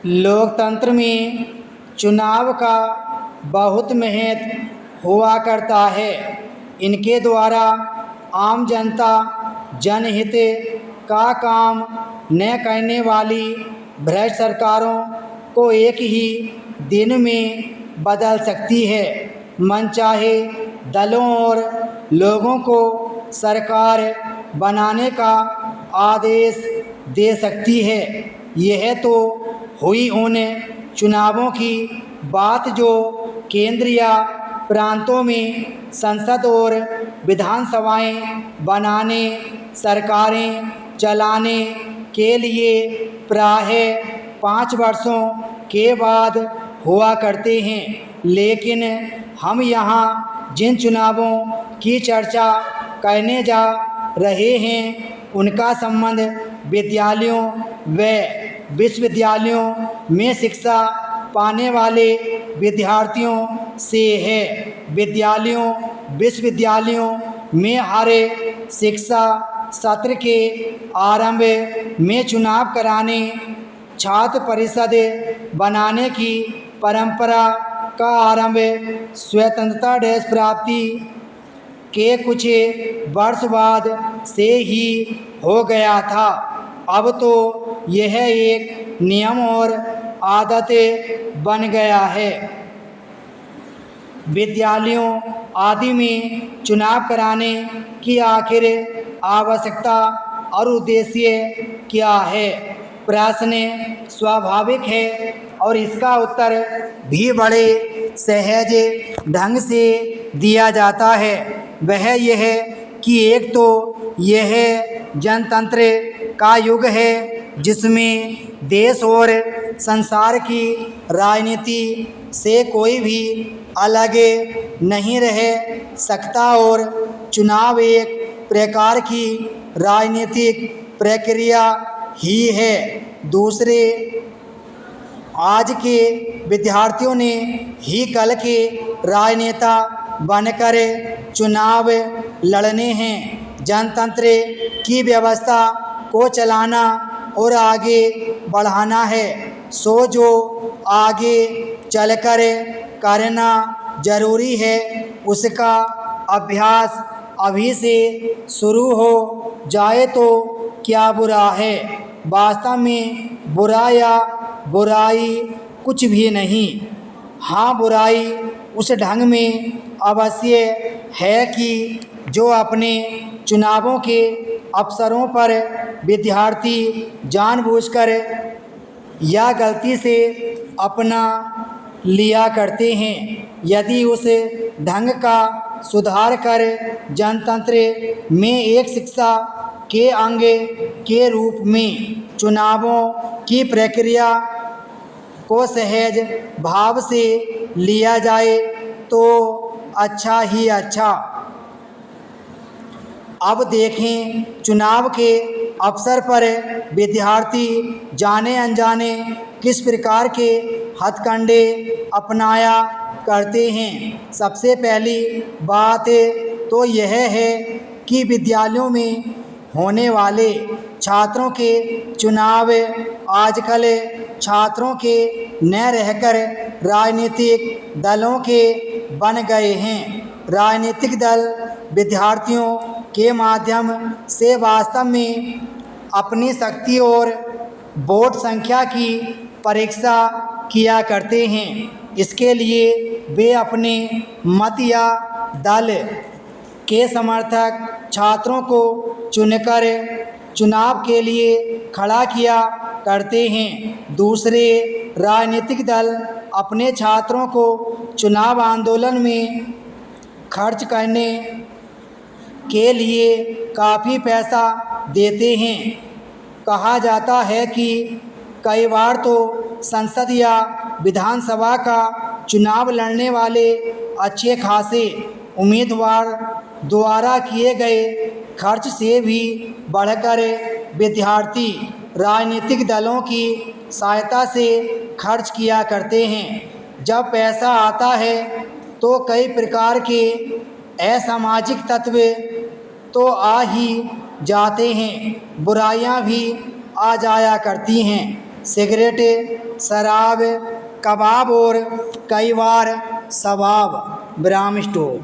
लोकतंत्र में चुनाव का बहुत महत्व हुआ करता है। इनके द्वारा आम जनता जनहित का काम न करने वाली भ्रष्ट सरकारों को एक ही दिन में बदल सकती है। मनचाहे दलों और लोगों को सरकार बनाने का आदेश दे सकती है। यह तो हुई उन चुनावों की बात जो केंद्र या प्रांतों में संसद और विधानसभाएं बनाने, सरकारें चलाने के लिए प्रायः 5 वर्षों के बाद हुआ करते हैं। लेकिन हम यहाँ जिन चुनावों की चर्चा करने जा रहे हैं उनका संबंध विद्यालयों व विश्वविद्यालयों में शिक्षा पाने वाले विद्यार्थियों से है। विद्यालयों विश्वविद्यालयों में हर शिक्षा सत्र के आरंभ में चुनाव कराने, छात्र परिषद बनाने की परंपरा का आरंभ स्वतंत्रता प्राप्ति के कुछ वर्ष बाद से ही हो गया था। अब तो यह एक नियम और आदत बन गया है। विद्यालयों आदि में चुनाव कराने की आखिर आवश्यकता और उद्देश्य क्या है? प्रश्न स्वाभाविक है और इसका उत्तर भी बड़े सहज ढंग से दिया जाता है। वह यह कि एक तो यह जनतंत्र का युग है जिसमें देश और संसार की राजनीति से कोई भी अलग नहीं रह सकता और चुनाव एक प्रकार की राजनीतिक प्रक्रिया ही है। दूसरे, आज के विद्यार्थियों ने ही कल के राजनेता बनकर चुनाव लड़ने हैं। जनतंत्र की व्यवस्था को चलाना और आगे बढ़ाना है। सो जो आगे चलकर करना जरूरी है उसका अभ्यास अभी से शुरू हो जाए तो क्या बुरा है? वास्तव में बुरा या बुराई कुछ भी नहीं। हाँ, बुराई उस ढंग में अवश्य है कि जो अपने चुनावों के अवसरों पर विद्यार्थी जानबूझकर या गलती से अपना लिया करते हैं। यदि उस ढंग का सुधार कर जनतंत्र में एक शिक्षा के अंग के रूप में चुनावों की प्रक्रिया को सहज भाव से लिया जाए तो अच्छा ही अच्छा। अब देखें, चुनाव के अवसर पर विद्यार्थी जाने अनजाने किस प्रकार के हथकंडे अपनाया करते हैं। सबसे पहली बात तो यह है कि विद्यालयों में होने वाले छात्रों के चुनाव आजकल छात्रों के न रहकर राजनीतिक दलों के बन गए हैं। राजनीतिक दल विद्यार्थियों के माध्यम से वास्तव में अपनी शक्ति और वोट संख्या की परीक्षा किया करते हैं। इसके लिए वे अपने मत या दल के समर्थक छात्रों को चुनकर चुनाव के लिए खड़ा किया करते हैं। दूसरे राजनीतिक दल अपने छात्रों को चुनाव आंदोलन में खर्च करने के लिए काफ़ी पैसा देते हैं। कहा जाता है कि कई बार तो संसद या विधानसभा का चुनाव लड़ने वाले अच्छे खासे उम्मीदवार द्वारा किए गए खर्च से भी बढ़कर विद्यार्थी राजनीतिक दलों की सहायता से खर्च किया करते हैं। जब पैसा आता है तो कई प्रकार के असामाजिक तत्व तो आ ही जाते हैं, बुराइयां भी आ जाया करती हैं। सिगरेट शराब, कबाब और कई बार सवाब। विराम स्टॉप।